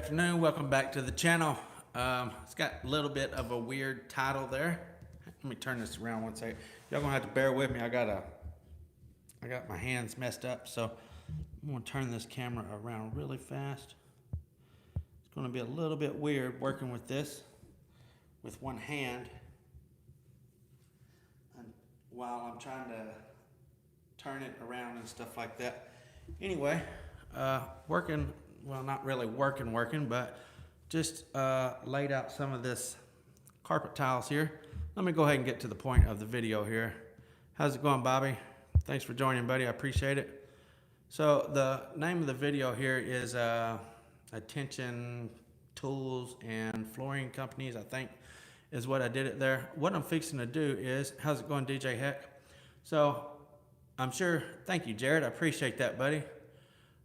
Afternoon, welcome back to the channel. It's got a little bit of a weird title there. Let me turn this around one second. Y'all gonna have to bear with me. I got my hands messed up, so I'm gonna turn this camera around really fast. It's gonna be a little bit weird working with this with one hand and while I'm trying to turn it around and stuff like that. Anyway, working, well, not really working, but just laid out some of this carpet tiles here. Let me go ahead and get to the point of the video here. How's it going, Bobby? Thanks for joining, buddy. I appreciate it. So the name of the video here is Attention Tools and Flooring Companies, I think is what I did it there. What I'm fixing to do is, how's it going, DJ Heck? So I'm sure, thank you, Jared. I appreciate that, buddy.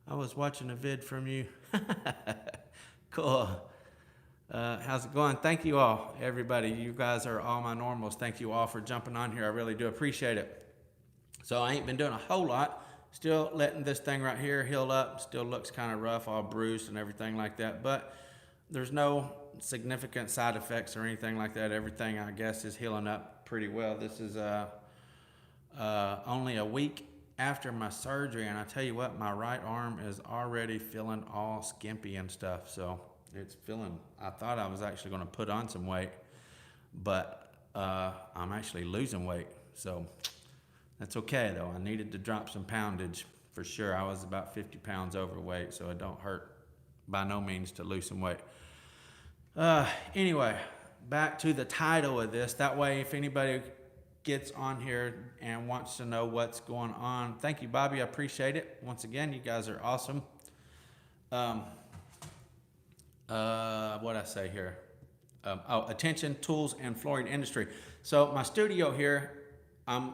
I was watching a vid from you. Cool. How's it going? Thank you all, everybody. You guys are all my normals. Thank you all for jumping on here. I really do appreciate it. So I ain't been doing a whole lot. Still letting this thing right here heal up. Still looks kind of rough, all bruised and everything like that. But there's no significant side effects or anything like that. Everything, I guess, is healing up pretty well. This is only a week after my surgery, and I tell you what, my right arm is already feeling all skimpy and stuff. So it's feeling, I thought I was actually going to put on some weight, but I'm actually losing weight. So that's okay though. I needed to drop some poundage for sure. I was about 50 pounds overweight, so it don't hurt by no means to lose some weight. Anyway, back to the title of this. That way, if anybody gets on here and wants to know what's going on, thank you, Bobby. I appreciate it. Once again, you guys are awesome. What I say here? Attention, tools, and flooring industry. So my studio here,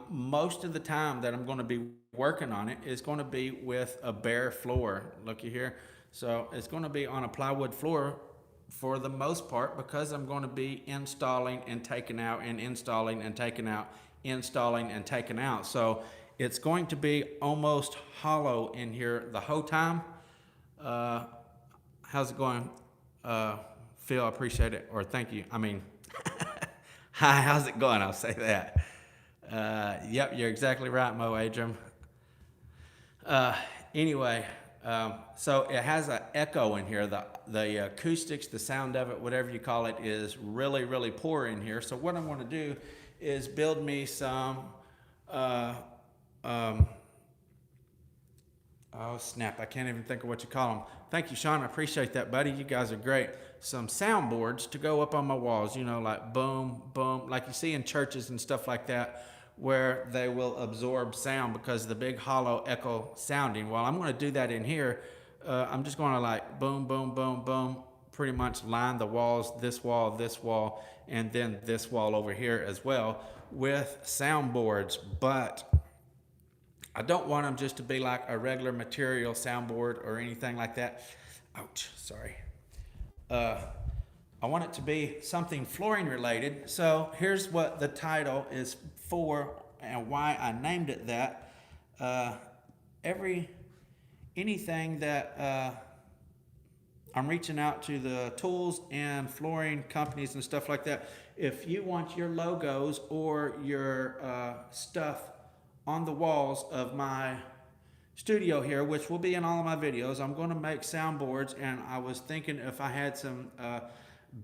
most of the time that I'm going to be working on it is going to be with a bare floor. Looky here. So it's going to be on a plywood floor for the most part, because I'm going to be installing and taking out and installing and taking out, installing and taking out. So it's going to be almost hollow in here the whole time. How's it going, Phil? I appreciate it. Or thank you. I mean, hi, how's it going? I'll say that. Yep, you're exactly right, Mo Adram. Anyway, so it has an echo in here. The acoustics, the sound of it, whatever you call it, is really, really poor in here. So what I'm going to do is build me some, oh snap, I can't even think of what you call them. Thank you, Sean. I appreciate that, buddy. You guys are great. Some soundboards to go up on my walls, you know, like boom, boom, like you see in churches and stuff like that, where they will absorb sound because of the big hollow echo sounding. Well, I'm going to do that in here. I'm just going to like boom, boom, boom, boom, pretty much line the walls, this wall, and then this wall over here as well with soundboards. But I don't want them just to be like a regular material soundboard or anything like that. Ouch, sorry. I want it to be something flooring related. So here's what the title is for and why I named it that. Anything that I'm reaching out to the tools and flooring companies and stuff like that. If you want your logos or your stuff on the walls of my studio here, which will be in all of my videos, I'm going to make soundboards, and I was thinking if I had some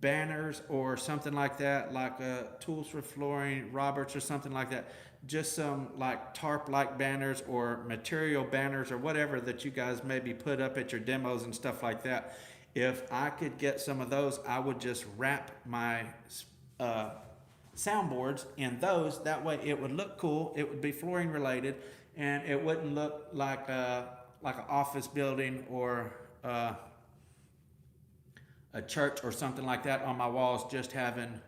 banners or something like that, like tools for flooring, Roberts or something like that, just some like tarp like banners or material banners or whatever that you guys maybe put up at your demos and stuff like that. If I could get some of those, I would just wrap my soundboards in those. That way it would look cool, it would be flooring related, and it wouldn't look like an office building or a church or something like that on my walls, just having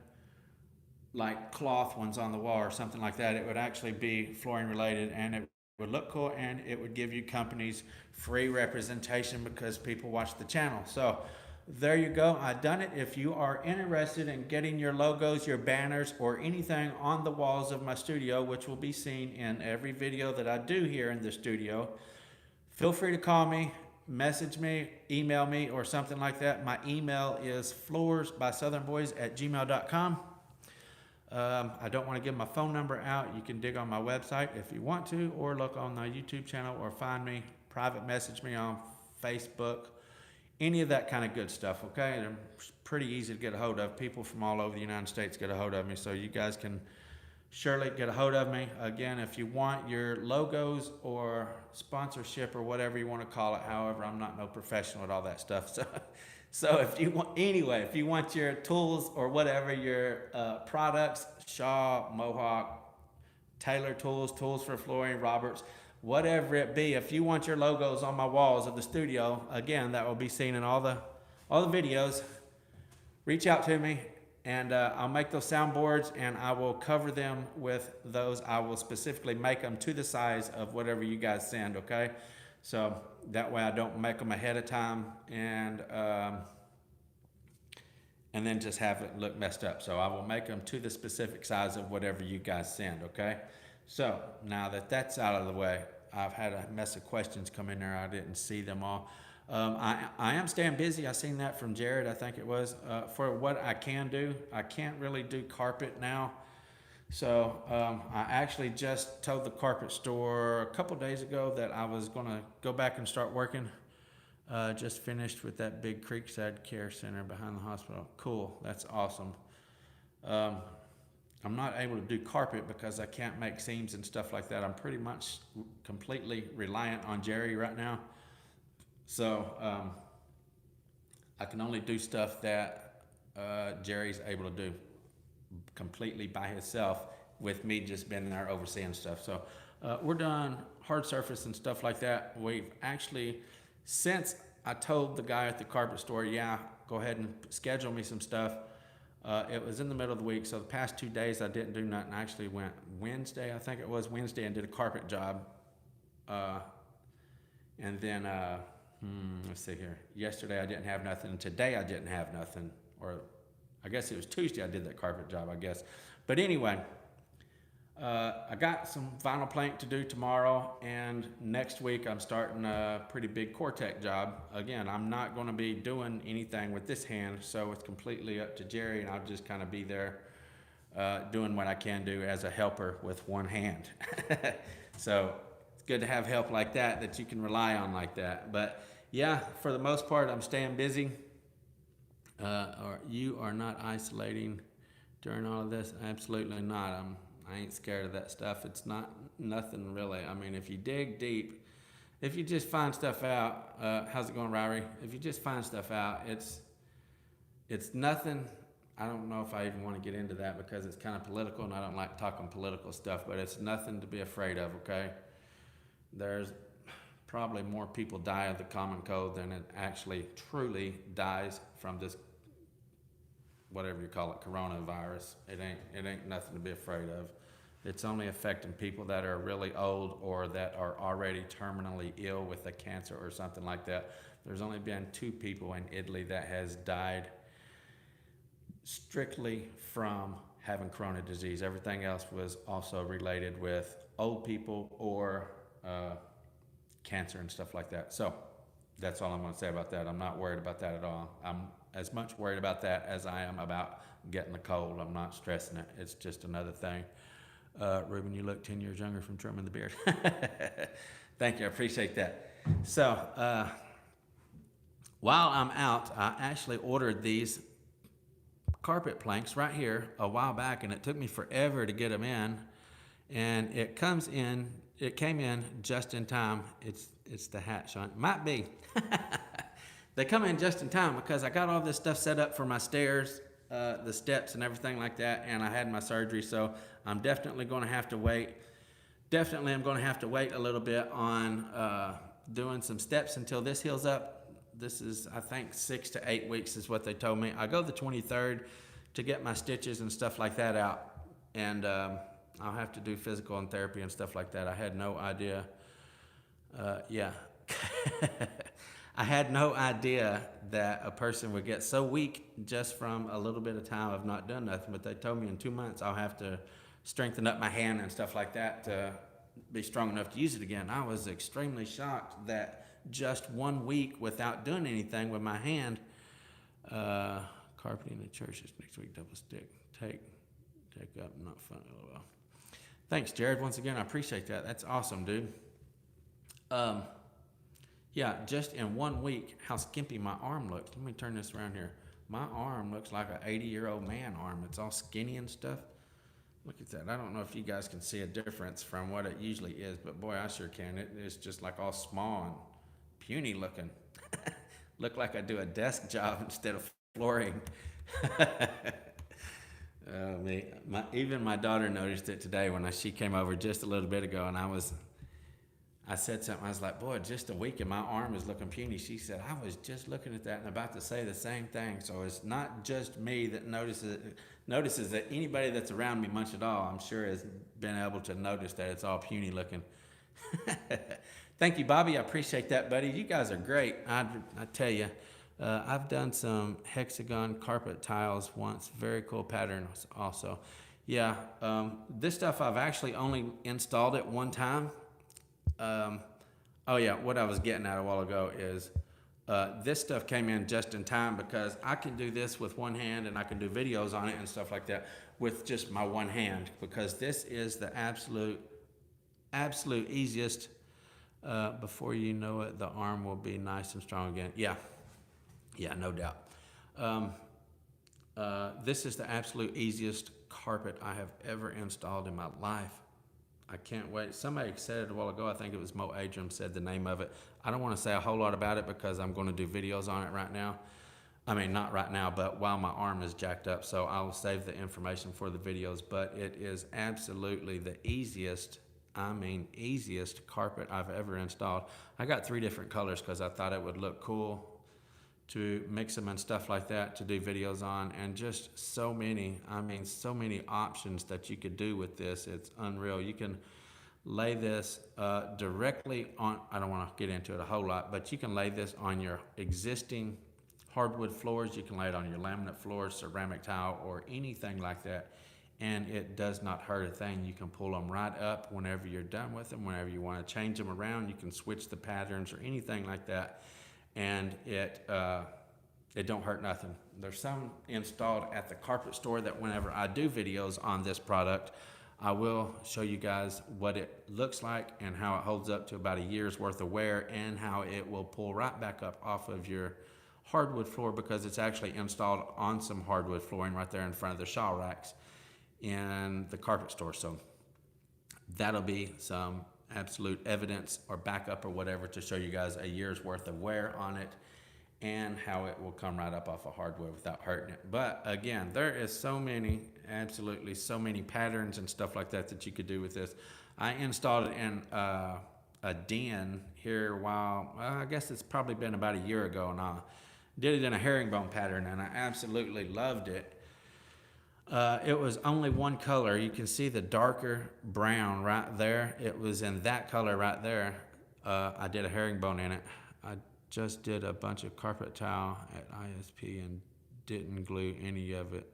like cloth ones on the wall or something like that. It would actually be flooring related, and it would look cool, and it would give you companies free representation because people watch the channel. So there you go. I've done it. If you are interested in getting your logos, your banners, or anything on the walls of my studio, which will be seen in every video that I do here in the studio, feel free to call me. message me, email me, or something like that. My email is floorsbysouthernboys@gmail.com. I don't want to give my phone number out. You can dig on my website if you want to, or look on my YouTube channel, or find me, private message me on Facebook, any of that kind of good stuff, okay? They're pretty easy to get a hold of. People from all over the United States get a hold of me, so you guys can surely get a hold of me. Again, if you want your logos or sponsorship or whatever you want to call it, however, I'm not no professional at all that stuff. So if you want, anyway, if you want your tools or whatever, your products, Shaw, Mohawk, Taylor tools, tools for flooring, Roberts, whatever it be, if you want your logos on my walls of the studio, again, that will be seen in all the videos, reach out to me, and I'll make those soundboards, and I will cover them with those. I will specifically make them to the size of whatever you guys send, okay? So that way I don't make them ahead of time and then just have it look messed up. So I will make them to the specific size of whatever you guys send, okay? So now that that's out of the way, I've had a mess of questions come in there. I didn't see them all. I am staying busy. I seen that from Jared, I think it was. For what I can do, I can't really do carpet now. So I actually just told the carpet store a couple days ago that I was going to go back and start working. Just finished with that big Creekside Care Center behind the hospital. Cool, that's awesome. I'm not able to do carpet because I can't make seams and stuff like that. I'm pretty much completely reliant on Jerry right now. So I can only do stuff that Jerry's able to do completely by himself, with me just being there overseeing stuff. So we're done hard surface and stuff like that. We've actually, since I told the guy at the carpet store, yeah, go ahead and schedule me some stuff, it was in the middle of the week, so the past 2 days I didn't do nothing. I actually went Wednesday, I think it was Wednesday, and did a carpet job. And then, let's see here. Yesterday I didn't have nothing, and today I didn't have nothing. Or I guess it was Tuesday I did that carpet job, I guess. But anyway, I got some vinyl plank to do tomorrow, and next week I'm starting a pretty big Cortec job. Again, I'm not going to be doing anything with this hand, so it's completely up to Jerry, and I'll just kind of be there doing what I can do as a helper with one hand. So it's good to have help like that you can rely on like that. But yeah, for the most part, I'm staying busy. Or you are not isolating during all of this? Absolutely not. I ain't scared of that stuff. It's not nothing really. I mean, if you dig deep, if you just find stuff out, how's it going, Ryrie? If you just find stuff out, it's nothing. I don't know if I even want to get into that because it's kind of political, and I don't like talking political stuff, but it's nothing to be afraid of, okay? There's probably more people die of the common cold than it actually truly dies from this, whatever you call it, coronavirus. It ain't nothing to be afraid of. It's only affecting people that are really old or that are already terminally ill with a cancer or something like that. There's only been 2 people in Italy that has died strictly from having corona disease. Everything else was also related with old people or cancer and stuff like that. So that's all I'm going to say about that. I'm not worried about that at all. I'm as much worried about that as I am about getting the cold. I'm not stressing it. It's just another thing. Ruben, you look 10 years younger from trimming the beard. Thank you. I appreciate that. So while I'm out, I actually ordered these carpet planks right here a while back, and it took me forever to get them in. And it came in just in time. It's the hat, Sean. Might be. They come in just in time because I got all this stuff set up for my stairs, the steps and everything like that, and I had my surgery, so I'm definitely going to have to wait. I'm going to have to wait a little bit on doing some steps until this heals up. This is, I think, 6 to 8 weeks is what they told me. I go the 23rd to get my stitches and stuff like that out, and I'll have to do physical and therapy and stuff like that. I had no idea. Yeah. I had no idea that a person would get so weak just from a little bit of time of not doing nothing, but they told me in 2 months I'll have to strengthen up my hand and stuff like that to be strong enough to use it again. I was extremely shocked that just 1 week without doing anything with my hand. Carpeting the churches next week, double stick. Take up, not fun. LOL. Thanks, Jared. Once again, I appreciate that. That's awesome, dude. Yeah, just in 1 week, how skimpy my arm looks. Let me turn this around here. My arm looks like an 80-year-old man arm. It's all skinny and stuff. Look at that. I don't know if you guys can see a difference from what it usually is, but boy, I sure can. It is just like all small and puny looking. Look like I do a desk job instead of flooring. Even my daughter noticed it today when she came over just a little bit ago, and I said something. I was like, boy, just a week and my arm is looking puny. She said, I was just looking at that and about to say the same thing. So it's not just me that notices that anybody that's around me much at all, I'm sure has been able to notice that it's all puny looking. Thank you, Bobby. I appreciate that, buddy. You guys are great. I tell you, I've done some hexagon carpet tiles once. Very cool patterns also. Yeah, this stuff I've actually only installed it one time. Oh yeah, what I was getting at a while ago is this stuff came in just in time because I can do this with one hand and I can do videos on it and stuff like that with just my one hand, because this is the absolute easiest. Before you know it, the arm will be nice and strong again. Yeah, no doubt. This is the absolute easiest carpet I have ever installed in my life. I can't wait. Somebody said it a while ago, I think it was Mo Adram said the name of it. I don't want to say a whole lot about it because I'm going to do videos on it right now. I mean, not right now, but while my arm is jacked up, so I'll save the information for the videos. But it is absolutely the easiest carpet I've ever installed. I got 3 different colors because I thought it would look cool to mix them and stuff like that to do videos on, and just so many options that you could do with this. It's unreal. You can lay this directly on, I don't want to get into it a whole lot, but you can lay this on your existing hardwood floors. You can lay it on your laminate floors, ceramic tile, or anything like that, and it does not hurt a thing. You can pull them right up whenever you're done with them. Whenever you want to change them around, you can switch the patterns or anything like that, and it don't hurt nothing. There's some installed at the carpet store that whenever I do videos on this product, I will show you guys what it looks like and how it holds up to about a year's worth of wear, and how it will pull right back up off of your hardwood floor, because it's actually installed on some hardwood flooring right there in front of the shawl racks in the carpet store. So that'll be some absolute evidence or backup or whatever to show you guys a year's worth of wear on it and how it will come right up off of hardwood without hurting it. But again, there is absolutely so many patterns and stuff like that you could do with this. I installed it in a den here I guess it's probably been about a year ago, and I did it in a herringbone pattern, and I absolutely loved it. It was only one color. You can see the darker brown right there. It was in that color right there. I did a herringbone in it. I just did a bunch of carpet tile at ISP and didn't glue any of it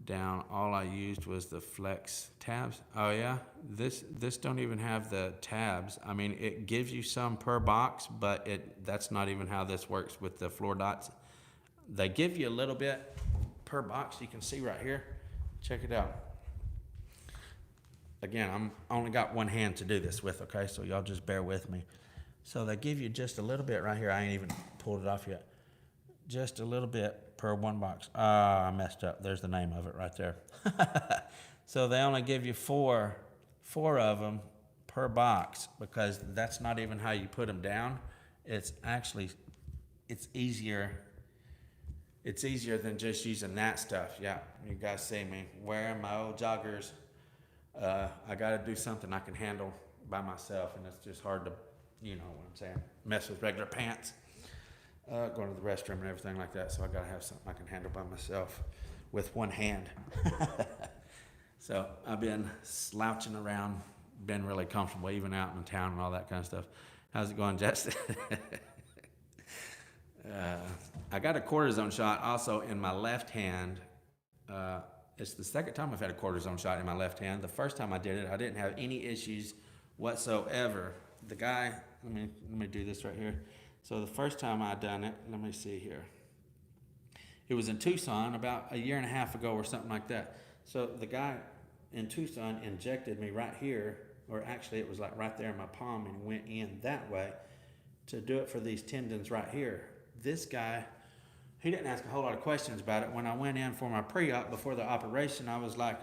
down. All I used was the flex tabs. Oh yeah, this don't even have the tabs. I mean, it gives you some per box, but that's not even how this works with the floor dots. They give you a little bit per box. You can see right here. Check it out. Again, I only got one hand to do this with, okay? So y'all just bear with me. So they give you just a little bit right here. I ain't even pulled it off yet. Just a little bit per one box. I messed up. There's the name of it right there. So they only give you four of them per box, because that's not even how you put them down. It's easier. It's easier than just using that stuff. Yeah, you guys see me wearing my old joggers. I got to do something I can handle by myself, and it's just hard to, you know what I'm saying, mess with regular pants, going to the restroom and everything like that. So I got to have something I can handle by myself with one hand. So I've been slouching around, been really comfortable, even out in town and all that kind of stuff. How's it going, Justin? I got a cortisone shot also in my left hand. It's the second time I've had a cortisone shot in my left hand. The first time I did it, I didn't have any issues whatsoever. The guy let me do this right here. So the first time I done it, let me see here. It was in Tucson about a year and a half ago or something like that. So the guy in Tucson injected me right here, or actually it was like right there in my palm, and went in that way to do it for these tendons right here. This guy, he didn't ask a whole lot of questions about it. When I went in for my pre-op before the operation, I was like,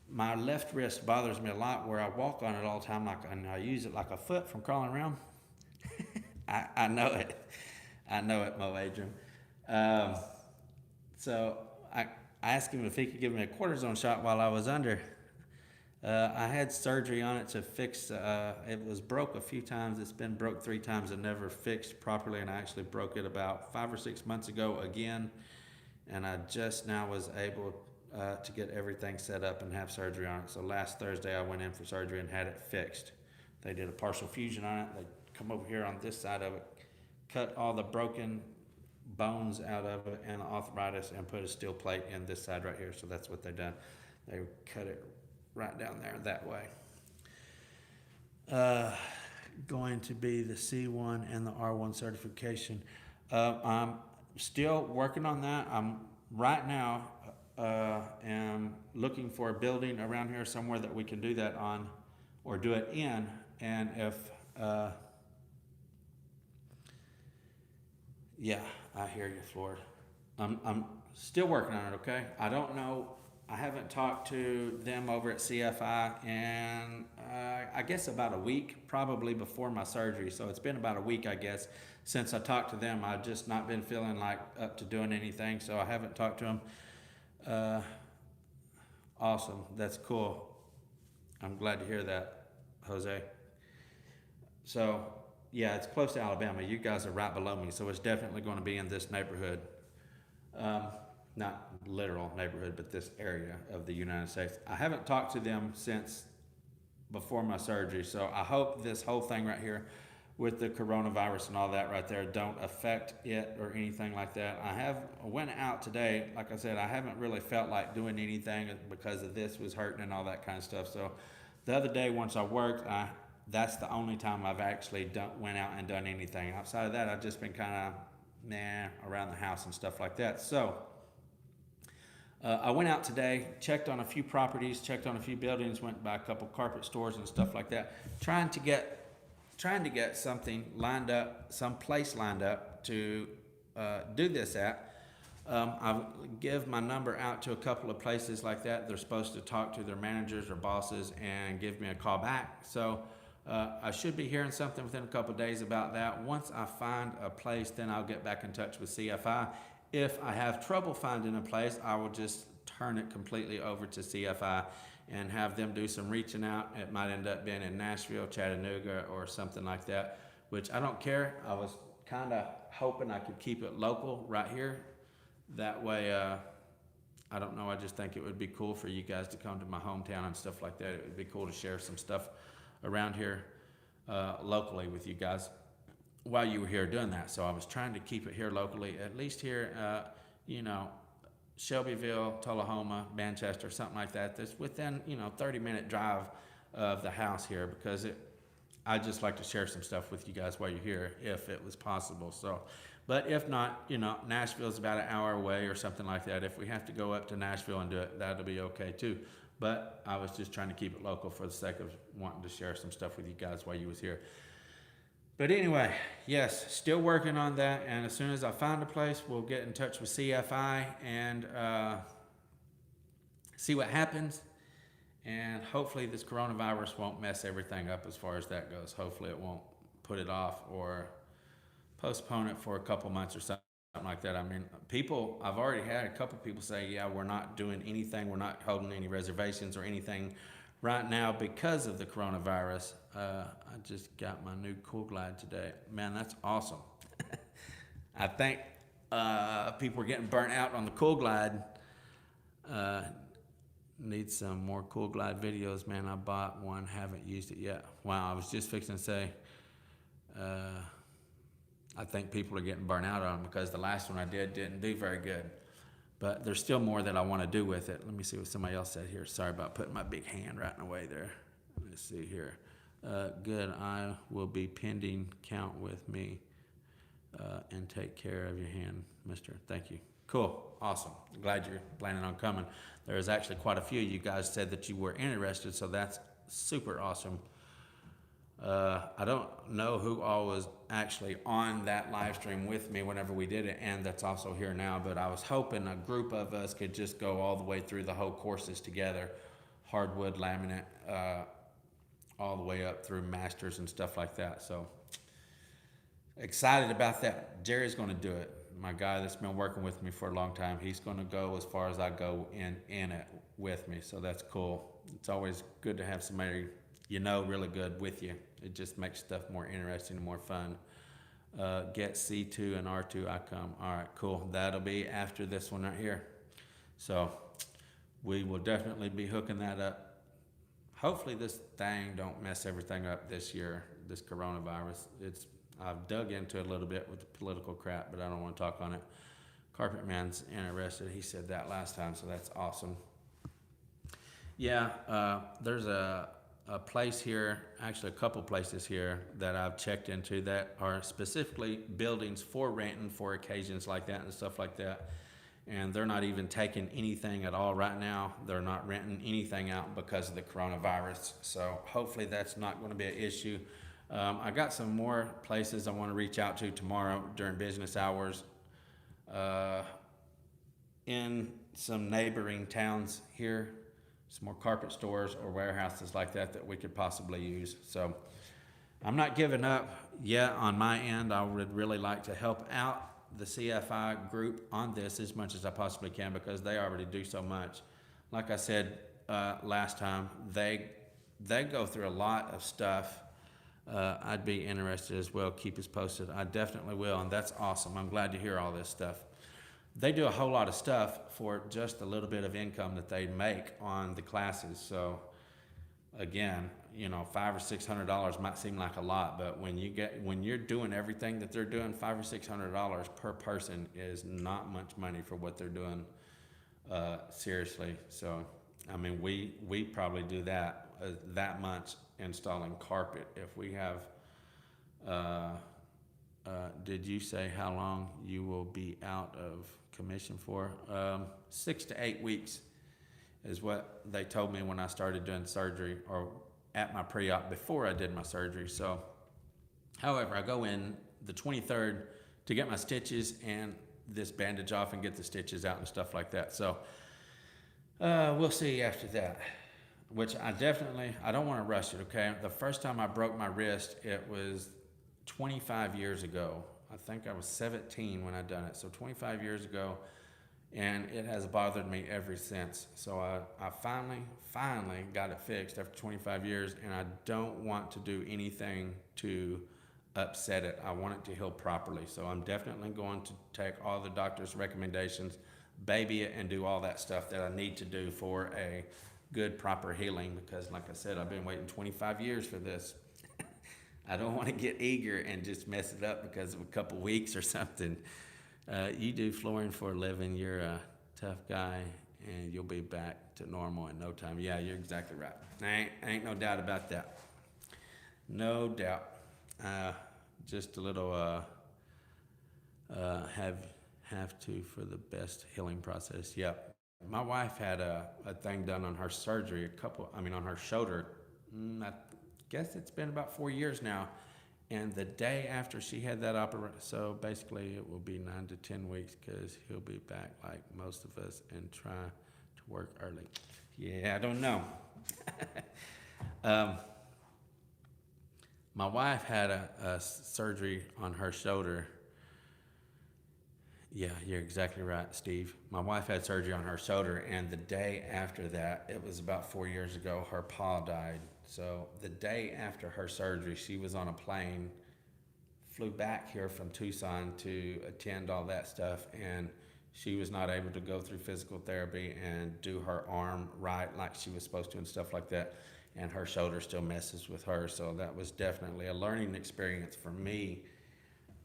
my left wrist bothers me a lot where I walk on it all the time, like, and I use it like a foot from crawling around. I know it. I know it, Mo Adrian. So I asked him if he could give me a cortisone shot while I was under. I had surgery on it to fix, it was broke a few times. It's been broke 3 times and never fixed properly, and I actually broke it about 5 or 6 months ago again, and I just now was able to get everything set up and have surgery on it. So last Thursday I went in for surgery and had it fixed. They did a partial fusion on it. They come over here on this side of it, cut all the broken bones out of it and arthritis, and put a steel plate in this side right here. So that's what they done. They cut it right down there that way. Going to be the C1 and the R1 certification. I'm still working on that. I'm right now am looking for a building around here somewhere that we can do that on, or do it in. And if yeah, I hear you, Floyd. I'm still working on it, okay? I don't know. I haven't talked to them over at CFI in, I guess about a week, probably before my surgery. So it's been about a week, I guess, since I talked to them. I've just not been feeling like up to doing anything, so I haven't talked to them. Awesome. That's cool. I'm glad to hear that, Jose. So, yeah, it's close to Alabama. You guys are right below me, so it's definitely going to be in this neighborhood. Not literal neighborhood, but this area of the United States. I haven't talked to them since before my surgery, so I hope this whole thing right here with the coronavirus and all that right there don't affect it or anything like that. I went out today. Like I said, I haven't really felt like doing anything because of this was hurting and all that kind of stuff. So the other day, once I worked, that's the only time I've actually went out and done anything. Outside of that, I've just been kind of around the house and stuff like that. So I went out today, checked on a few properties, checked on a few buildings, went by a couple carpet stores and stuff like that, trying to get something lined up, some place lined up to do this at. I'll give my number out to a couple of places like that. They're supposed to talk to their managers or bosses and give me a call back. So I should be hearing something within a couple of days about that. Once I find a place, then I'll get back in touch with CFI. If I have trouble finding a place, I will just turn it completely over to CFI and have them do some reaching out. It might end up being in Nashville, Chattanooga, or something like that, which I don't care. I was kind of hoping I could keep it local right here. That way, I don't know, I just think it would be cool for you guys to come to my hometown and stuff like that. It would be cool to share some stuff around here locally with you guys while you were here doing that. So I was trying to keep it here locally, at least here, Shelbyville, Tullahoma, Manchester, something like that. That's within, 30-minute drive of the house here, because I just like to share some stuff with you guys while you're here, if it was possible. So, but if not, Nashville's about an hour away or something like that. If we have to go up to Nashville and do it, that'll be okay too. But I was just trying to keep it local for the sake of wanting to share some stuff with you guys while you was here. But anyway, yes, still working on that, and as soon as I find a place, we'll get in touch with CFI and see what happens. And hopefully this coronavirus won't mess everything up as far as that goes. Hopefully it won't put it off or postpone it for a couple months or something like that. I mean, I've already had a couple people say, yeah, we're not doing anything. We're not holding any reservations or anything right now because of the coronavirus. I just got my new Cool Glide today. Man, that's awesome. I think people are getting burnt out on the Cool Glide. Need some more Cool Glide videos, man. I bought one, haven't used it yet. Wow, I was just fixing to say, I think people are getting burnt out on them because the last one I did didn't do very good. But there's still more that I want to do with it. Let me see what somebody else said here. Sorry about putting my big hand right in the way there. Let's see here. Good. I will be pending. Count with me and take care of your hand, mister. Thank you. Cool. Awesome. Glad you're planning on coming. There's actually quite a few of you guys said that you were interested, so that's super awesome. I don't know who all was actually on that live stream with me whenever we did it, and that's also here now, but I was hoping a group of us could just go all the way through the whole courses together, hardwood, laminate, all the way up through masters and stuff like that. So excited about that. Jerry's going to do it. My guy that's been working with me for a long time, he's going to go as far as I go in it with me. So that's cool. It's always good to have somebody really good with you. It just makes stuff more interesting and more fun. Get C2 and R2 I come. All right, cool. That'll be after this one right here. So we will definitely be hooking that up. Hopefully this thing don't mess everything up this year, this coronavirus. I've dug into it a little bit with the political crap, but I don't want to talk on it. Carpet Man's interested. He said that last time, so that's awesome. Yeah, there's a place here, actually a couple places here that I've checked into that are specifically buildings for renting for occasions like that and stuff like that. And they're not even taking anything at all right now. They're not renting anything out because of the coronavirus. So hopefully that's not going to be an issue. I got some more places I want to reach out to tomorrow during business hours in some neighboring towns here, some more carpet stores or warehouses like that we could possibly use. So I'm not giving up yet on my end. I would really like to help out the CFI group on this as much as I possibly can because they already do so much. Like I said last time, they go through a lot of stuff. I'd be interested as well. Keep us posted. I definitely will, and that's awesome. I'm glad to hear all this stuff. They do a whole lot of stuff for just a little bit of income that they make on the classes. So again, $500 or $600 might seem like a lot, but when you're doing everything that they're doing, $500 or $600 per person is not much money for what they're doing. Seriously. So I mean, we probably do that much installing carpet. If we have, did you say how long you will be out of commission for? 6 to 8 weeks is what they told me when I started doing surgery, or at my pre-op before I did my surgery. So, however, I go in the 23rd to get my stitches and this bandage off and get the stitches out and stuff like that. So we'll see after that, which I don't want to rush it, okay? The first time I broke my wrist, it was 25 years ago. I think I was 17 when I done it. So 25 years ago, and it has bothered me ever since. So I finally got it fixed after 25 years, and I don't want to do anything to upset it. I want it to heal properly. So I'm definitely going to take all the doctor's recommendations, baby it, and do all that stuff that I need to do for a good, proper healing, because like I said, I've been waiting 25 years for this. I don't want to get eager and just mess it up because of a couple weeks or something. You do flooring for a living, you're a tough guy, and you'll be back to normal in no time. Yeah, you're exactly right. Ain't no doubt about that. No doubt. Just a little have to for the best healing process. Yep. My wife had a thing done on her surgery, on her shoulder. I guess it's been about 4 years now. And the day after she had that operation, so basically it will be 9 to 10 weeks because he'll be back like most of us and try to work early. Yeah, I don't know. My wife had a surgery on her shoulder. Yeah, you're exactly right, Steve. My wife had surgery on her shoulder, and the day after that, it was about 4 years ago, her pa died. So the day after her surgery, she was on a plane, flew back here from Tucson to attend all that stuff, and she was not able to go through physical therapy and do her arm right like she was supposed to and stuff like that, and her shoulder still messes with her. So that was definitely a learning experience for me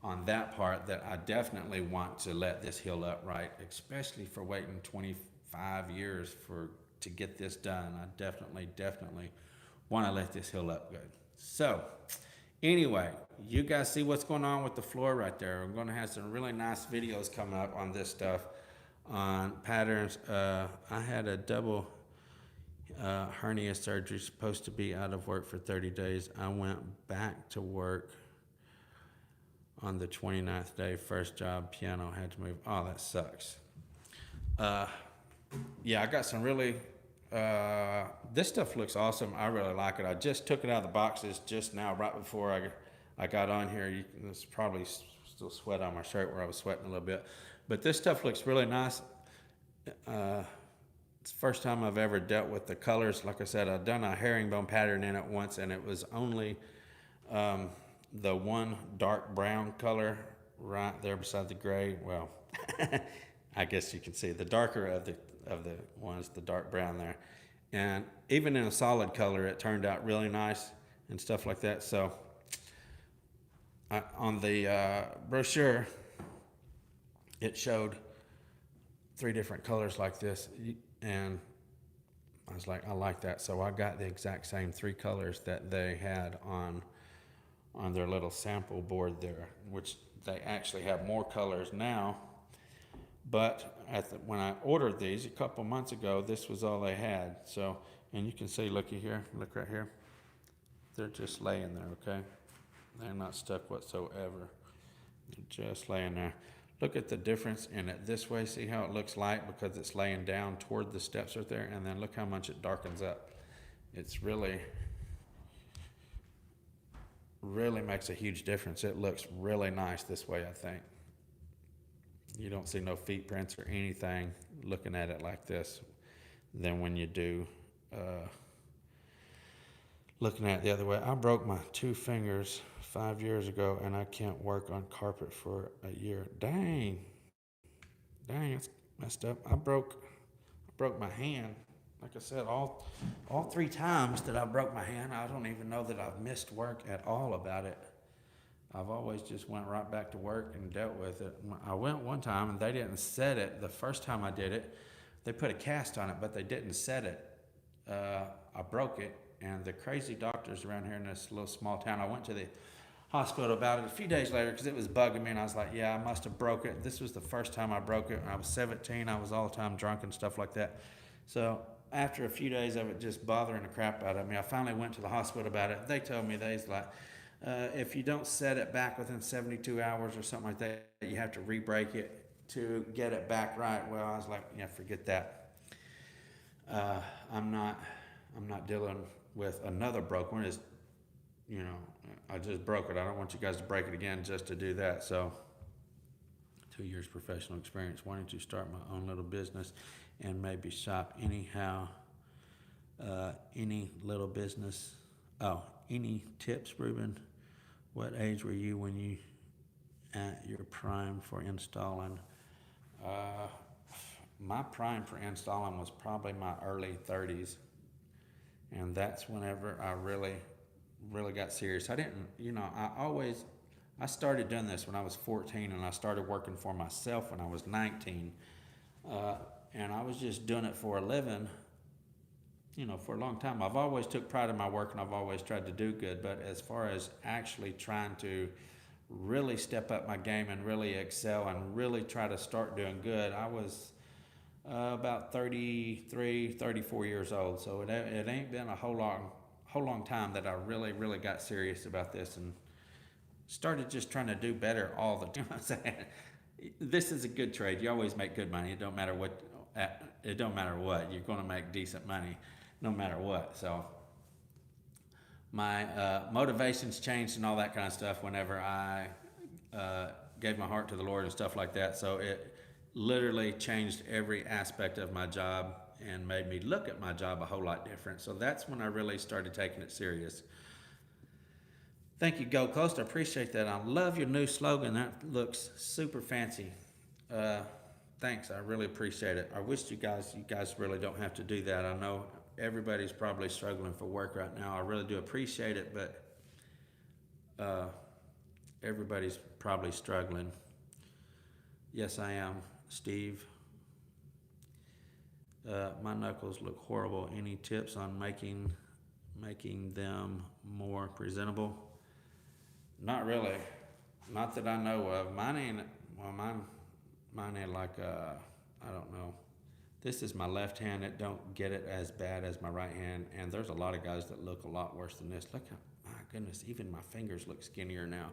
on that part, that I definitely want to let this heal up right, especially for waiting 25 years to get this done. I definitely want to let this heal up good. So, anyway, you guys see what's going on with the floor right there. I'm going to have some really nice videos coming up on this stuff, on patterns. I had a double hernia surgery, supposed to be out of work for 30 days. I went back to work on the 29th day, first job, piano, had to move. Oh, that sucks. Yeah, I got some really, this stuff looks awesome. I really like it. I just took it out of the boxes just now, right before I got on here. There's probably still sweat on my shirt where I was sweating a little bit. But this stuff looks really nice. It's the first time I've ever dealt with the colors. Like I said, I've done a herringbone pattern in it once, and it was only the one dark brown color right there beside the gray. Well, I guess you can see the darker of the ones, the dark brown there. And even in a solid color, it turned out really nice and stuff like that. So on the brochure, it showed 3 different colors like this, and I was like, I like that. So I got the exact same 3 colors that they had on their little sample board there, which they actually have more colors now. But when I ordered these a couple months ago, this was all they had. So, and you can see, looky here, look right here. They're just laying there, okay? They're not stuck whatsoever. They're just laying there. Look at the difference in it this way. See how it looks light because it's laying down toward the steps right there? And then look how much it darkens up. It's really makes a huge difference. It looks really nice this way, I think. You don't see no feet prints or anything looking at it like this than when you do looking at it the other way. I broke my 2 fingers 5 years ago, and I can't work on carpet for a year. Dang, it's messed up. I broke my hand. Like I said, all 3 times that I broke my hand, I don't even know that I've missed work at all about it. I've always just went right back to work and dealt with it. I went one time and they didn't set it. The first time I did it, they put a cast on it, but they didn't set it. I broke it, and the crazy doctors around here in this little small town, I went to the hospital about it a few days later because it was bugging me, and I was like, yeah, I must have broke it. This was the first time I broke it. When I was 17, I was all the time drunk and stuff like that. So after a few days of it just bothering the crap out of me, I finally went to the hospital about it. They told me, they was like, if you don't set it back within 72 hours or something like that, you have to re-break it to get it back right. Well, I was like, yeah, forget that. I'm not dealing with another broke one. I just broke it. I don't want you guys to break it again just to do that. So 2 years professional experience, wanting to start my own little business and maybe shop anyhow. Any little business. Oh, any tips, Ruben? What age were you when you at your prime for installing? My prime for installing was probably my early 30s. And that's whenever I really got serious. I didn't, I started doing this when I was 14, and I started working for myself when I was 19. And I was just doing it for a living, for a long time. I've always took pride in my work, and I've always tried to do good. But as far as actually trying to really step up my game and really excel and really try to start doing good, I was about 33, 34 years old. So it ain't been a whole long time that I really got serious about this and started just trying to do better all the time. I'm saying, this is a good trade. You always make good money. It don't matter what. You're going to make decent money no matter what. So my motivations changed and all that kind of stuff whenever I gave my heart to the Lord and stuff like that. So it literally changed every aspect of my job and made me look at my job a whole lot different. So that's when I really started taking it serious. Thank you, Go Coast. I appreciate that. I love your new slogan. That looks super fancy. Thanks. I really appreciate it. I wish you guys really don't have to do that. I know everybody's probably struggling for work right now. I really do appreciate it, but everybody's probably struggling. Yes, I am, Steve. My knuckles look horrible. Any tips on making making them more presentable? Not really. Not that I know of. Mine ain't like, I don't know. This is my left hand. It don't get it as bad as my right hand. And there's a lot of guys that look a lot worse than this. Look how, my goodness, even my fingers look skinnier now.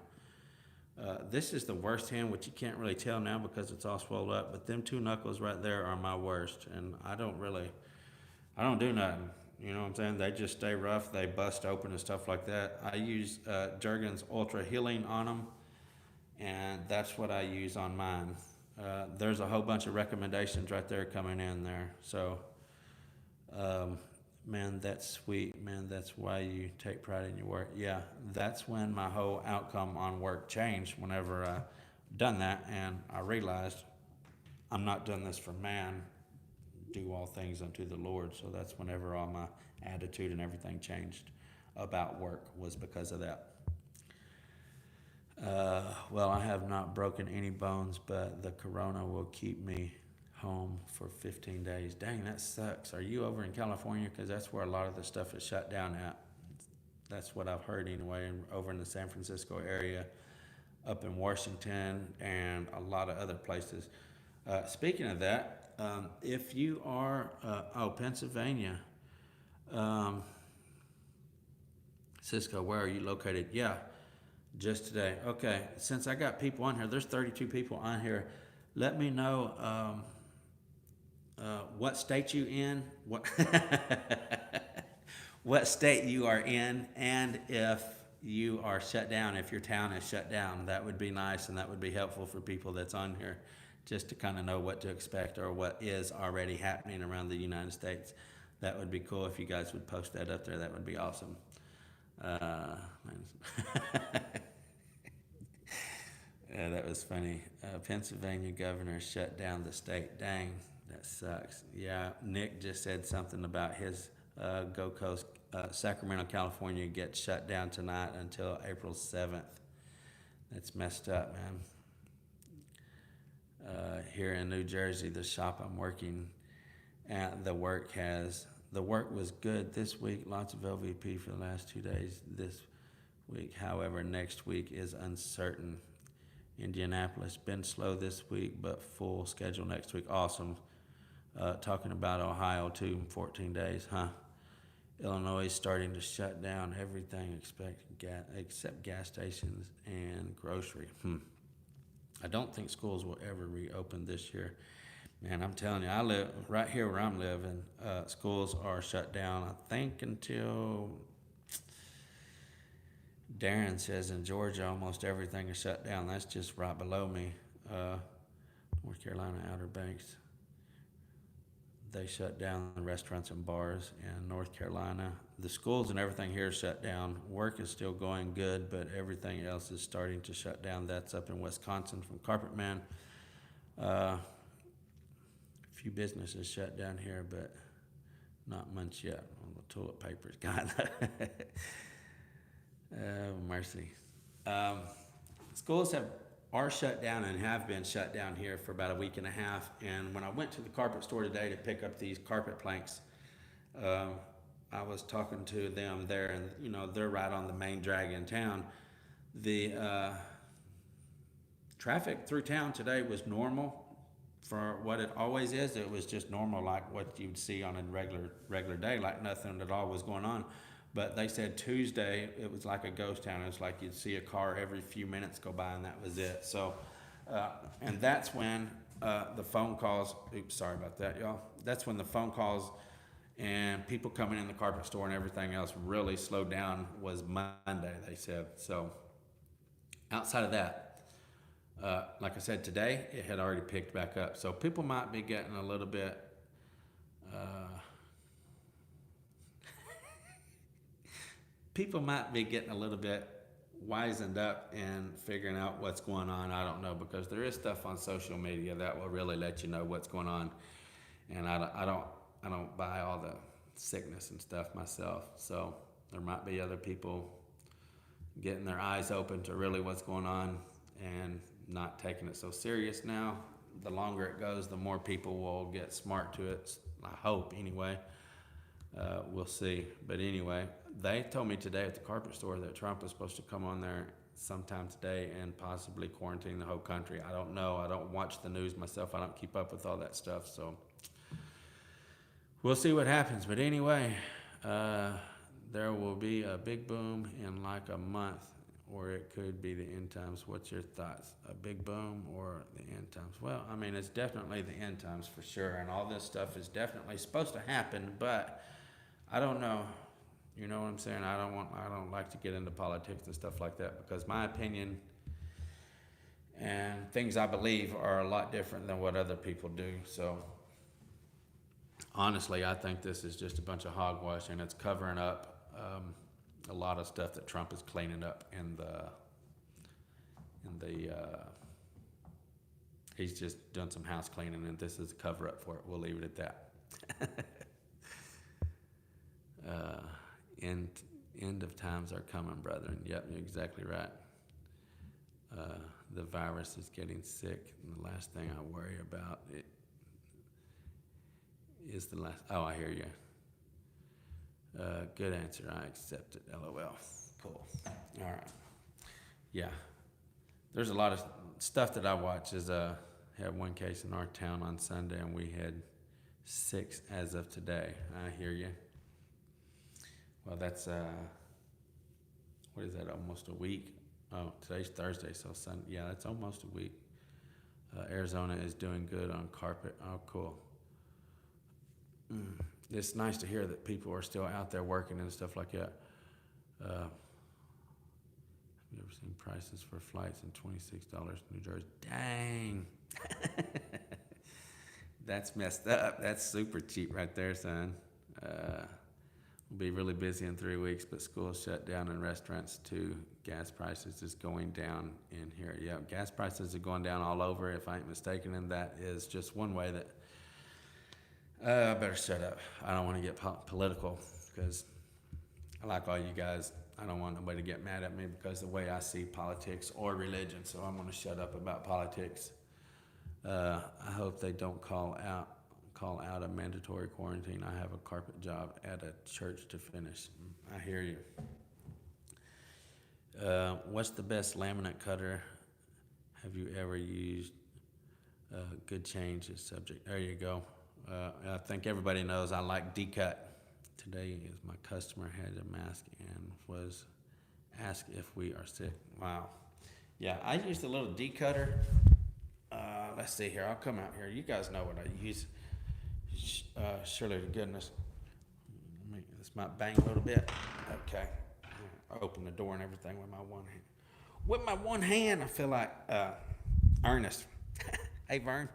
This is the worst hand, which you can't really tell now because it's all swelled up. But them two knuckles right there are my worst. And I don't do nothing. You know what I'm saying? They just stay rough. They bust open and stuff like that. I use Jergens Ultra Healing on them. And that's what I use on mine. There's a whole bunch of recommendations right there coming in there. So, man, that's sweet. Man, that's why you take pride in your work. Yeah, that's when my whole outcome on work changed whenever I done that. And I realized I'm not doing this for man. Do all things unto the Lord. So that's whenever all my attitude and everything changed about work, was because of that. Well, I have not broken any bones, but the corona will keep me home for 15 days. Dang, that sucks. Are you over in California? Because that's where a lot of the stuff is shut down at. That's what I've heard anyway, over in the San Francisco area, up in Washington, and a lot of other places. Speaking of that, if you are, Pennsylvania, Cisco, where are you located? Yeah. Just today. Okay, since I got people on here, there's 32 people on here. Let me know what state you in, what state you are in, and if you are shut down, if your town is shut down. That would be nice, and that would be helpful for people that's on here, just to kind of know what to expect or what is already happening around the United States. That would be cool if you guys would post that up there. That would be awesome. Yeah, that was funny. Pennsylvania governor shut down the state. Dang, that sucks. Yeah, Nick just said something about his Go Coast, Sacramento, California gets shut down tonight until April 7th. That's messed up, man. Here in New Jersey, the shop I'm working at, the work was good this week. Lots of LVP for the last 2 days this week. However, next week is uncertain. Indianapolis been slow this week, but full schedule next week. Awesome. Talking about Ohio too, 14 days, huh? Illinois is starting to shut down everything except gas stations and grocery. I don't think schools will ever reopen this year. Man, I'm telling you, I live right here where I'm living. Schools are shut down, I think, until Darren says in Georgia almost everything is shut down. That's just right below me. North Carolina, Outer Banks. They shut down the restaurants and bars in North Carolina. The schools and everything here is shut down. Work is still going good, but everything else is starting to shut down. That's up in Wisconsin from Carpetman. A few businesses shut down here, but not much yet. Well, the toilet paper's gone. Oh, mercy. Schools are shut down and have been shut down here for about a week and a half. And when I went to the carpet store today to pick up these carpet planks, I was talking to them there, and they're right on the main drag in town. The traffic through town today was normal for what it always is. It was just normal, like what you'd see on a regular day, like nothing at all was going on. But they said Tuesday, it was like a ghost town. It was like you'd see a car every few minutes go by, and that was it. So, and that's when the phone calls, oops, sorry about that, y'all. That's when the phone calls and people coming in the carpet store and everything else really slowed down, was Monday, they said. So, outside of that, like I said, today, it had already picked back up. So people might be getting a little bit, wisened up and figuring out what's going on. I don't know, because there is stuff on social media that will really let you know what's going on. And I don't buy all the sickness and stuff myself. So there might be other people getting their eyes open to really what's going on and not taking it so serious now. The longer it goes, the more people will get smart to it. I hope, anyway. We'll see. But anyway, they told me today at the carpet store that Trump is supposed to come on there sometime today and possibly quarantine the whole country. I don't know. I don't watch the news myself. I don't keep up with all that stuff. So we'll see what happens. But anyway, there will be a big boom in like a month, or it could be the end times. What's your thoughts? A big boom or the end times? Well, I mean, it's definitely the end times for sure. And all this stuff is definitely supposed to happen, but I don't know. You know what I'm saying? I don't like to get into politics and stuff like that, because my opinion and things I believe are a lot different than what other people do. So honestly, I think this is just a bunch of hogwash, and it's covering up a lot of stuff that Trump is cleaning up in the he's just done some house cleaning, and this is a cover up for it. We'll leave it at that. End of times are coming, brethren. Yep, you're exactly right. The virus is getting sick, and the last thing I worry about is the last. Oh, I hear you. Good answer. I accept it. LOL. Cool. All right. Yeah. There's a lot of stuff that I watch. Had one case in our town on Sunday, and we had 6 as of today. I hear you. Well, that's, what is that, almost a week? Oh, today's Thursday, so yeah, that's almost a week. Arizona is doing good on carpet. Oh, cool. It's nice to hear that people are still out there working and stuff like that. Have you ever seen prices for flights in $26 New Jersey? Dang. That's messed up. That's super cheap right there, son. We'll be really busy in 3 weeks, but schools shut down and restaurants too. Gas prices is going down in here. Yeah, gas prices are going down all over, if I ain't mistaken, and that is just one way that I better shut up. I don't want to get political, because I like all you guys. I don't want nobody to get mad at me because the way I see politics or religion, so I'm going to shut up about politics. I hope they don't call out a mandatory quarantine. I have a carpet job at a church to finish. I hear you. What's the best laminate cutter have you ever used? Good change is subject. There you go. I think everybody knows I like D-cut. Today is my customer had a mask and was asked if we are sick. Wow. Yeah, I used a little D-cutter. Let's see here. I'll come out here. You guys know what I use. Surely to goodness. This might bang a little bit. Okay. I open the door and everything with my one hand. With my one hand, I feel like Ernest. Hey, Vern,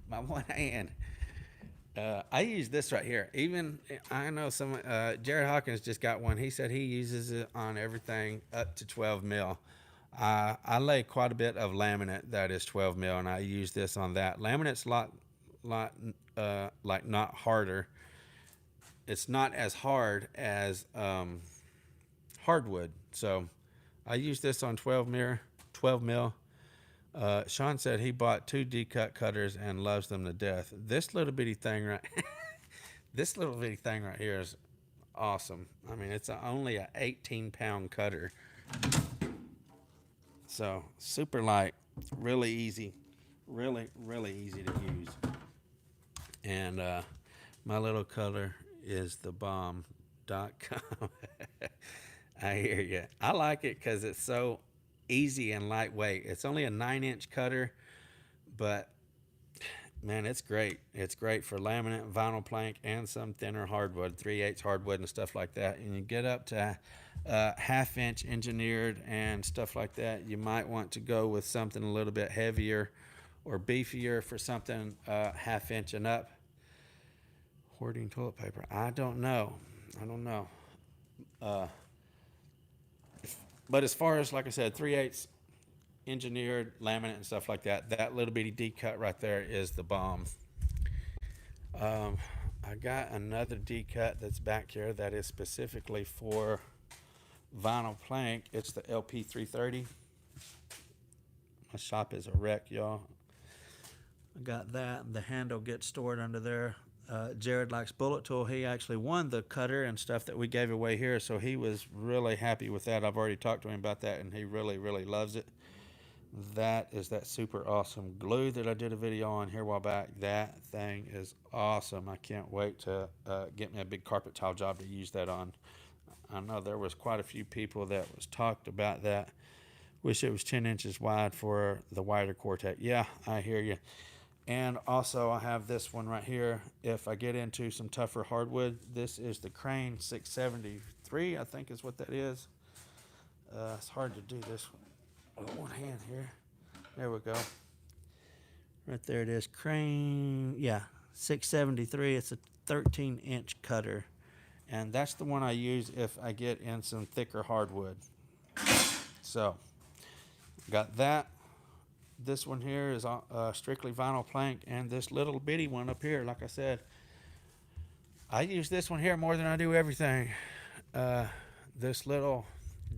my one hand. I use this right here. Even, I know Jared Hawkins just got one. He said he uses it on everything up to 12 mil. I lay quite a bit of laminate that is 12 mil, and I use this on that. Laminate's a lot like not harder. It's not as hard as hardwood. So I use this on 12 mil. Sean said he bought 2 D-cut cutters and loves them to death. This little bitty thing right here is awesome. I mean, it's only a 18-pound cutter. So super light, really easy, really easy to use. And my little color is thebomb.com. I hear you. I like it because it's so easy and lightweight. It's only a 9-inch cutter, but man, it's great. It's great for laminate, vinyl plank, and some thinner hardwood, 3/8 hardwood and stuff like that. And you get up to 1/2-inch engineered and stuff like that. You might want to go with something a little bit heavier or beefier for something 1/2 inch and up. Hoarding toilet paper. I don't know. But as far as, like I said, 3/8 engineered laminate and stuff like that, that little bitty D-cut right there is the bomb. I got another D-cut that's back here that is specifically for vinyl plank. It's the LP 330. My shop is a wreck, y'all. I got that. The handle gets stored under there. Jared likes bullet tool. He actually won the cutter and stuff that we gave away here, so he was really happy with that. I've already talked to him about that, and he really, really loves it. That is that super awesome glue that I did a video on here a while back. That thing is awesome. I can't wait to get me a big carpet tile job to use that on. I know there was quite a few people that was talked about that. Wish it was 10 inches wide for the wider Quartet. Yeah, I hear you. And also I have this one right here. If I get into some tougher hardwood, this is the Crane 673, I think is what that is. It's hard to do this with one hand here. There we go. Right there it is. Crane, yeah, 673. It's a 13-inch cutter. And that's the one I use if I get in some thicker hardwood. So, got that. This one here is strictly vinyl plank, and this little bitty one up here, like I said, I use this one here more than I do everything. This little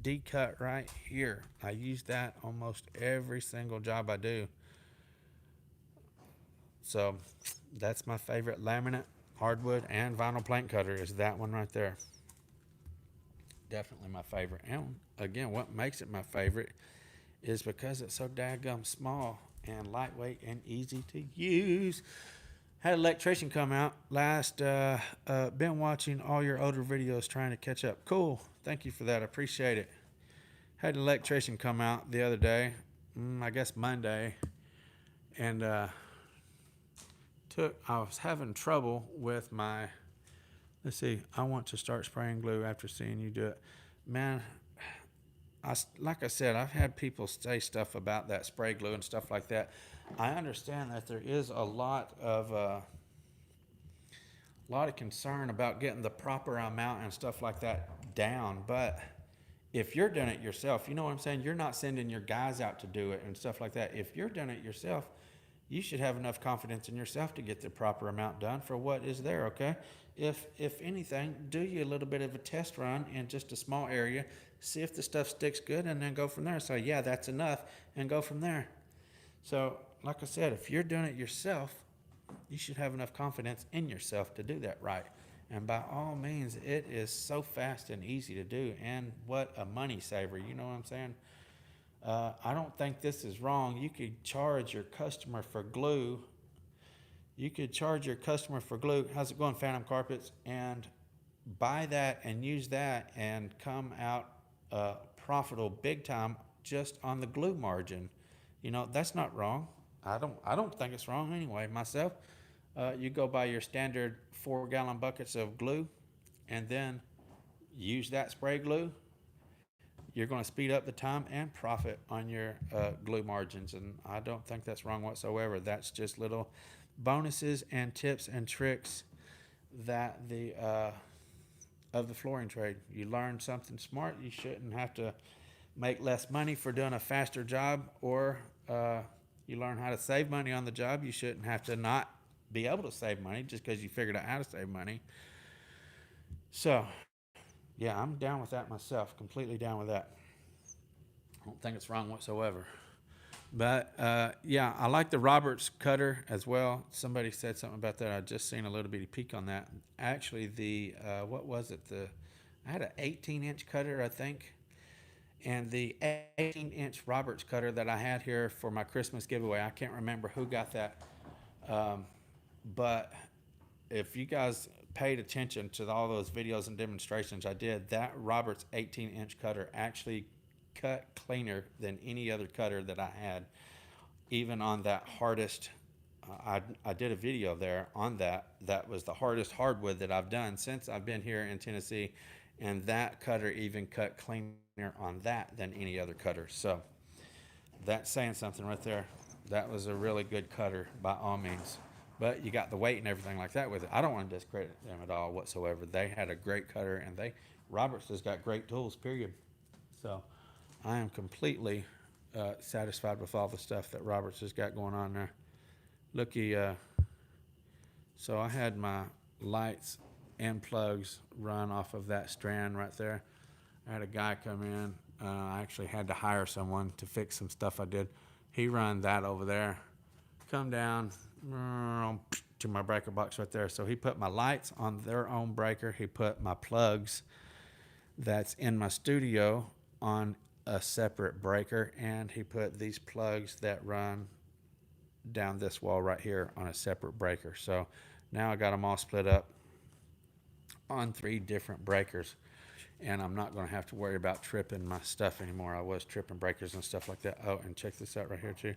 D-cut right here, I use that almost every single job I do. So, that's my favorite laminate, hardwood, and vinyl plank cutter is that one right there. Definitely my favorite. And again, what makes it my favorite is because it's so daggum small and lightweight and easy to use. Had an electrician come out last, been watching all your older videos trying to catch up. Cool, thank you for that, I appreciate it. Had an electrician come out the other day, I guess Monday, and I was having trouble with my, let's see, I want to start spraying glue after seeing you do it. Man, like I said, I've had people say stuff about that spray glue and stuff like that. I understand that there is a lot of concern about getting the proper amount and stuff like that down, but if you're doing it yourself, you know what I'm saying? You're not sending your guys out to do it and stuff like that. If you're doing it yourself, you should have enough confidence in yourself to get the proper amount done for what is there, okay? If anything, do you a little bit of a test run in just a small area, see if the stuff sticks good, and then go from there. So yeah, that's enough, and go from there. So like I said, if you're doing it yourself, you should have enough confidence in yourself to do that right. And by all means, it is so fast and easy to do, and what a money saver, you know what I'm saying? I don't think this is wrong. You could charge your customer for glue. How's it going, Phantom Carpets? And buy that and use that and come out profitable big time just on the glue margin. You know, that's not wrong. I don't think it's wrong anyway. Myself, you go buy your standard 4-gallon buckets of glue and then use that spray glue. You're going to speed up the time and profit on your glue margins, and I don't think that's wrong whatsoever. That's just little bonuses and tips and tricks that of the flooring trade. You learn something smart. You shouldn't have to make less money for doing a faster job, or you learn how to save money on the job. You shouldn't have to not be able to save money just because you figured out how to save money. So yeah, I'm down with that myself, completely down with that. I don't think it's wrong whatsoever. But yeah, I like the Roberts cutter as well. Somebody said something about that. I just seen a little bitty peek on that. Actually, the what was it? I had an 18-inch cutter, I think, and the 18-inch Roberts cutter that I had here for my Christmas giveaway. I can't remember who got that, but if you guys paid attention to all those videos and demonstrations I did, that Roberts 18-inch cutter actually cut cleaner than any other cutter that I had, even on that hardest. I did a video there on that. That was the hardest hardwood that I've done since I've been here in Tennessee, and that cutter even cut cleaner on that than any other cutter. So that's saying something right there. That was a really good cutter by all means. But you got the weight and everything like that with it. I don't want to discredit them at all whatsoever. They had a great cutter, and Roberts has got great tools, period. So I am completely satisfied with all the stuff that Roberts has got going on there. Looky, so I had my lights and plugs run off of that strand right there. I had a guy come in. I actually had to hire someone to fix some stuff I did. He run that over there. Come down, to my breaker box right there. So he put my lights on their own breaker. He put my plugs that's in my studio on a separate breaker, and he put these plugs that run down this wall right here on a separate breaker. So now I got them all split up on 3 different breakers, and I'm not going to have to worry about tripping my stuff anymore. I was tripping breakers and stuff like that. Oh, and check this out right here too.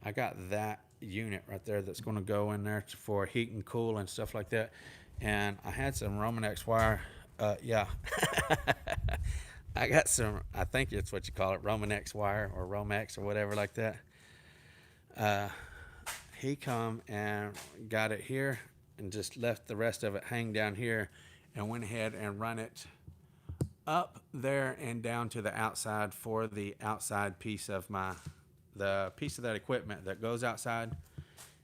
I got that unit right there that's going to go in there for heat and cool and stuff like that. And I had some Romanex wire. Yeah. I got some, I think it's what you call it, Romanex wire or Romex or whatever like that. He come and got it here and just left the rest of it hang down here and went ahead and run it up there and down to the outside for the outside piece of the piece of that equipment that goes outside,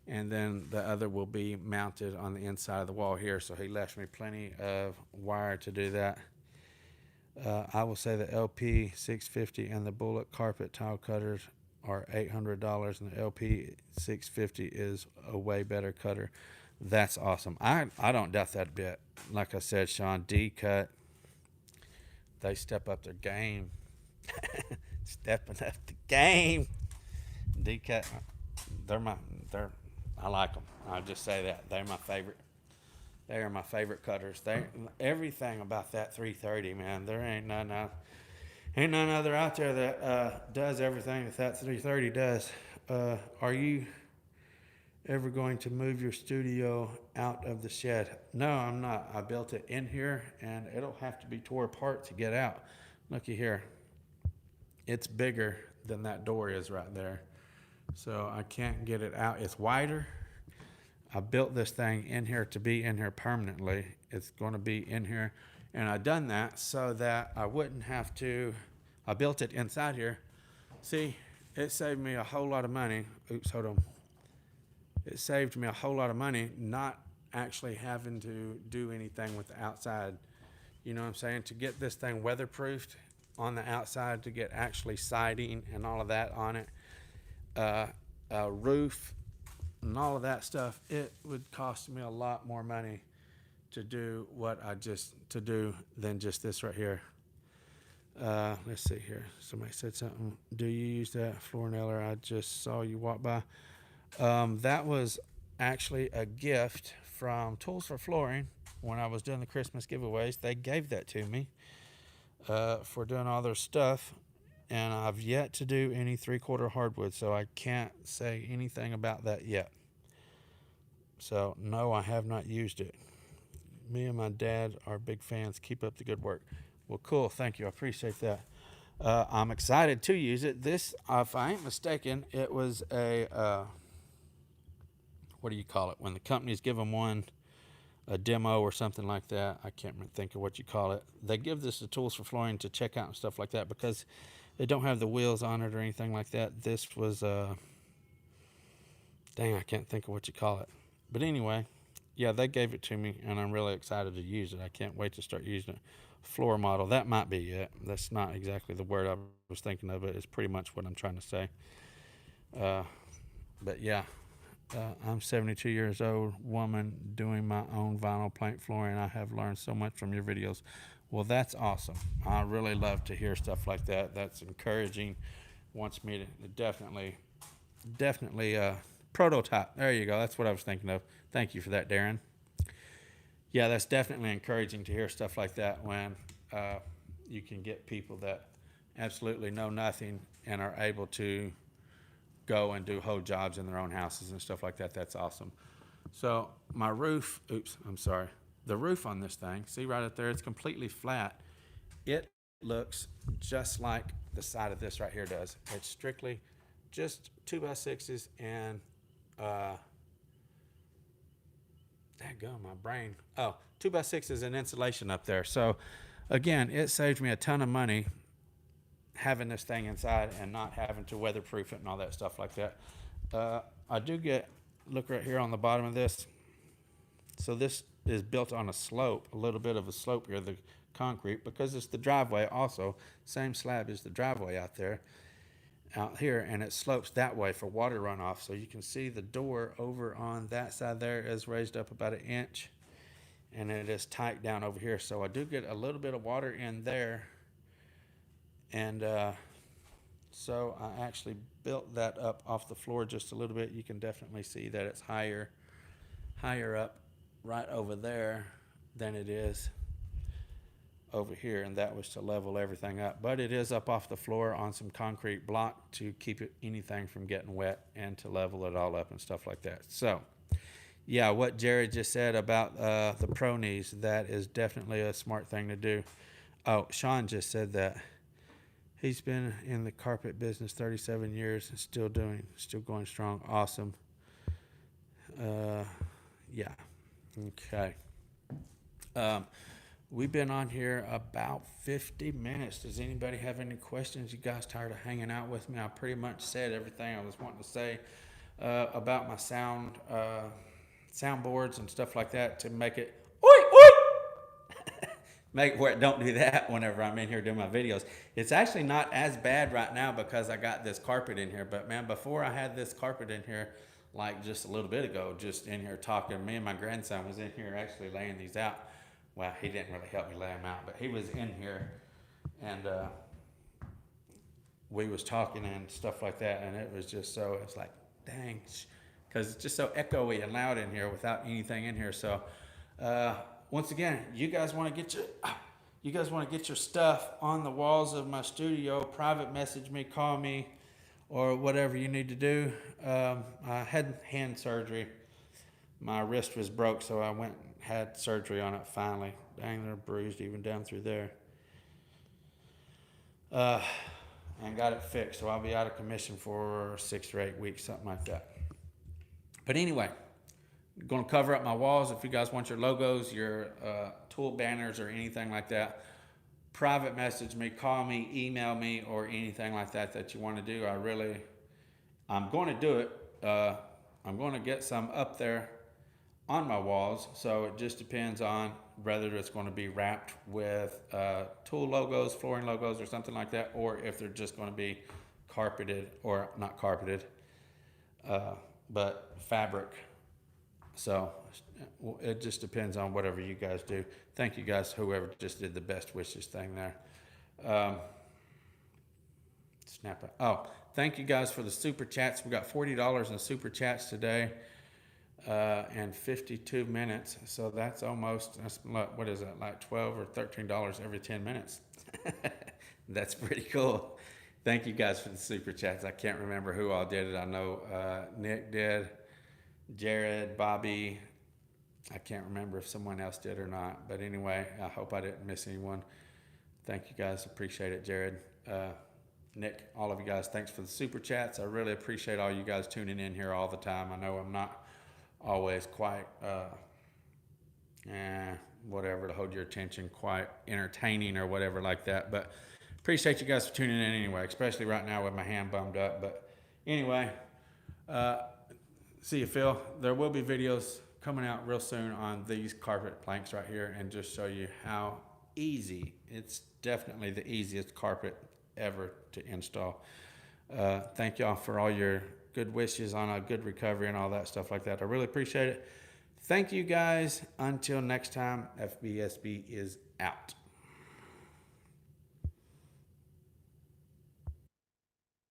and then the other will be mounted on the inside of the wall here. So he left me plenty of wire to do that. I will say the LP 650 and the Bullet carpet tile cutters are $800, and the LP 650 is a way better cutter. That's awesome. I don't doubt that a bit. Like I said, Sean, D-Cut, they step up their game. Stepping up the game. D-Cut, I like them. I'll just say that. They're my favorite. They are my favorite cutters. Everything about that 330, man. There ain't none other out there that does everything that 330 does. Are you ever going to move your studio out of the shed? No, I'm not. I built it in here, and it'll have to be tore apart to get out. Looky here. It's bigger than that door is right there. So I can't get it out. It's wider. I built this thing in here to be in here permanently. It's going to be in here. And I done that so that I wouldn't have to, I built it inside here. See, it saved me a whole lot of money. Oops, hold on. It saved me a whole lot of money not actually having to do anything with the outside. You know what I'm saying? To get this thing weatherproofed on the outside, to get actually siding and all of that on it, roof and all of that stuff, it would cost me a lot more money to do than just this right here. Let's see here. Somebody said something. Do you use that floor nailer? I just saw you walk by. That was actually a gift from Tools for Flooring when I was doing the Christmas giveaways. They gave that to me for doing all their stuff, and I've yet to do any 3/4 hardwood, so I can't say anything about that yet. So no, I have not used it. Me and my dad are big fans. Keep up the good work. Well, cool. Thank you. I appreciate that. I'm excited to use it. This, if I ain't mistaken, it was a, what do you call it? When the companies give them a demo or something like that. I can't think of what you call it. They give this to Tools for Flooring to check out and stuff like that because they don't have the wheels on it or anything like that. This was, dang, I can't think of what you call it. But anyway, yeah, they gave it to me, and I'm really excited to use it. I can't wait to start using it. Floor model, that might be it. That's not exactly the word I was thinking of, but it's pretty much what I'm trying to say. But yeah, I'm 72 years old, woman doing my own vinyl plank flooring. I have learned so much from your videos. Well, that's awesome. I really love to hear stuff like that. That's encouraging. Wants me to definitely prototype. There you go. That's what I was thinking of. Thank you for that, Darren. Yeah, that's definitely encouraging to hear stuff like that when you can get people that absolutely know nothing and are able to go and do whole jobs in their own houses and stuff like that. That's awesome. So my roof, the roof on this thing, see right up there, it's completely flat. It looks just like the side of this right here does. It's strictly just 2x6s and daggone my brain. 2x6s and insulation up there. So again, it saved me a ton of money having this thing inside and not having to weatherproof it and all that stuff like that. I do look right here on the bottom of this. So this is built on a slope, a little bit of a slope here, the concrete, because it's the driveway also. Same slab as the driveway out there. out here, and it slopes that way for water runoff. So you can see the door over on that side there is raised up about 1 inch, and it is tight down over here. So I do get a little bit of water in there, and so I actually built that up off the floor just a little bit. You can definitely see that it's higher up right over there than it is over here, and that was to level everything up. But it is up off the floor on some concrete block to keep anything from getting wet and to level it all up and stuff like that. So yeah, what Jared just said about the pro knees, that is definitely a smart thing to do. Oh, Sean just said that he's been in the carpet business 37 years and still going strong. Awesome. Yeah. Okay. We've been on here about 50 minutes. Does anybody have any questions? You guys tired of hanging out with me? I pretty much said everything I was wanting to say about my soundboards and stuff like that to make it make it where it don't do that whenever I'm in here doing my videos. It's actually not as bad right now because I got this carpet in here. But man, before I had this carpet in here, like just a little bit ago, just in here talking, me and my grandson was in here actually laying these out. Well, he didn't really help me lay them out, but he was in here, and we was talking and stuff like that, and it was just so, it's like, dang, because it's just so echoey and loud in here without anything in here. So once again, you guys want to get your stuff on the walls of my studio, private message me, call me, or whatever you need to do. I had hand surgery. My wrist was broke, so I went and had surgery on it finally. Dang, they're bruised even down through there. And got it fixed, so I'll be out of commission for 6 or 8 weeks, something like that. But anyway, I'm going to cover up my walls. If you guys want your logos, your tool banners, or anything like that, private message me, call me, email me, or anything like that you want to do. I'm going to do it. I'm going to get some up there on my walls, so it just depends on whether it's going to be wrapped with tool logos, flooring logos, or something like that, or if they're just going to be carpeted, or not carpeted, but fabric. So it just depends on whatever you guys do. Thank you guys, whoever just did the best wishes thing there. Snap it. Oh, thank you guys for the super chats. We got $40 in super chats today. And 52 minutes, so that's what is it, like $12 or $13 every 10 minutes. That's pretty cool. Thank you guys for the super chats. I can't remember who all did it. I know Nick did, Jared, Bobby. I can't remember if someone else did or not, but anyway, I hope I didn't miss anyone. Thank you guys, appreciate it. Jared, Nick, all of you guys, thanks for the super chats. I really appreciate all you guys tuning in here all the time. I know I'm not always quite whatever to hold your attention, quite entertaining or whatever like that, but appreciate you guys for tuning in anyway, especially right now with my hand bummed up. But anyway, see you, Phil. There will be videos coming out real soon on these carpet planks right here, and just show you how easy, it's definitely the easiest carpet ever to install. Thank y'all for all your good wishes on a good recovery and all that stuff like that. I really appreciate it. Thank you guys. Until next time, FBSB is out.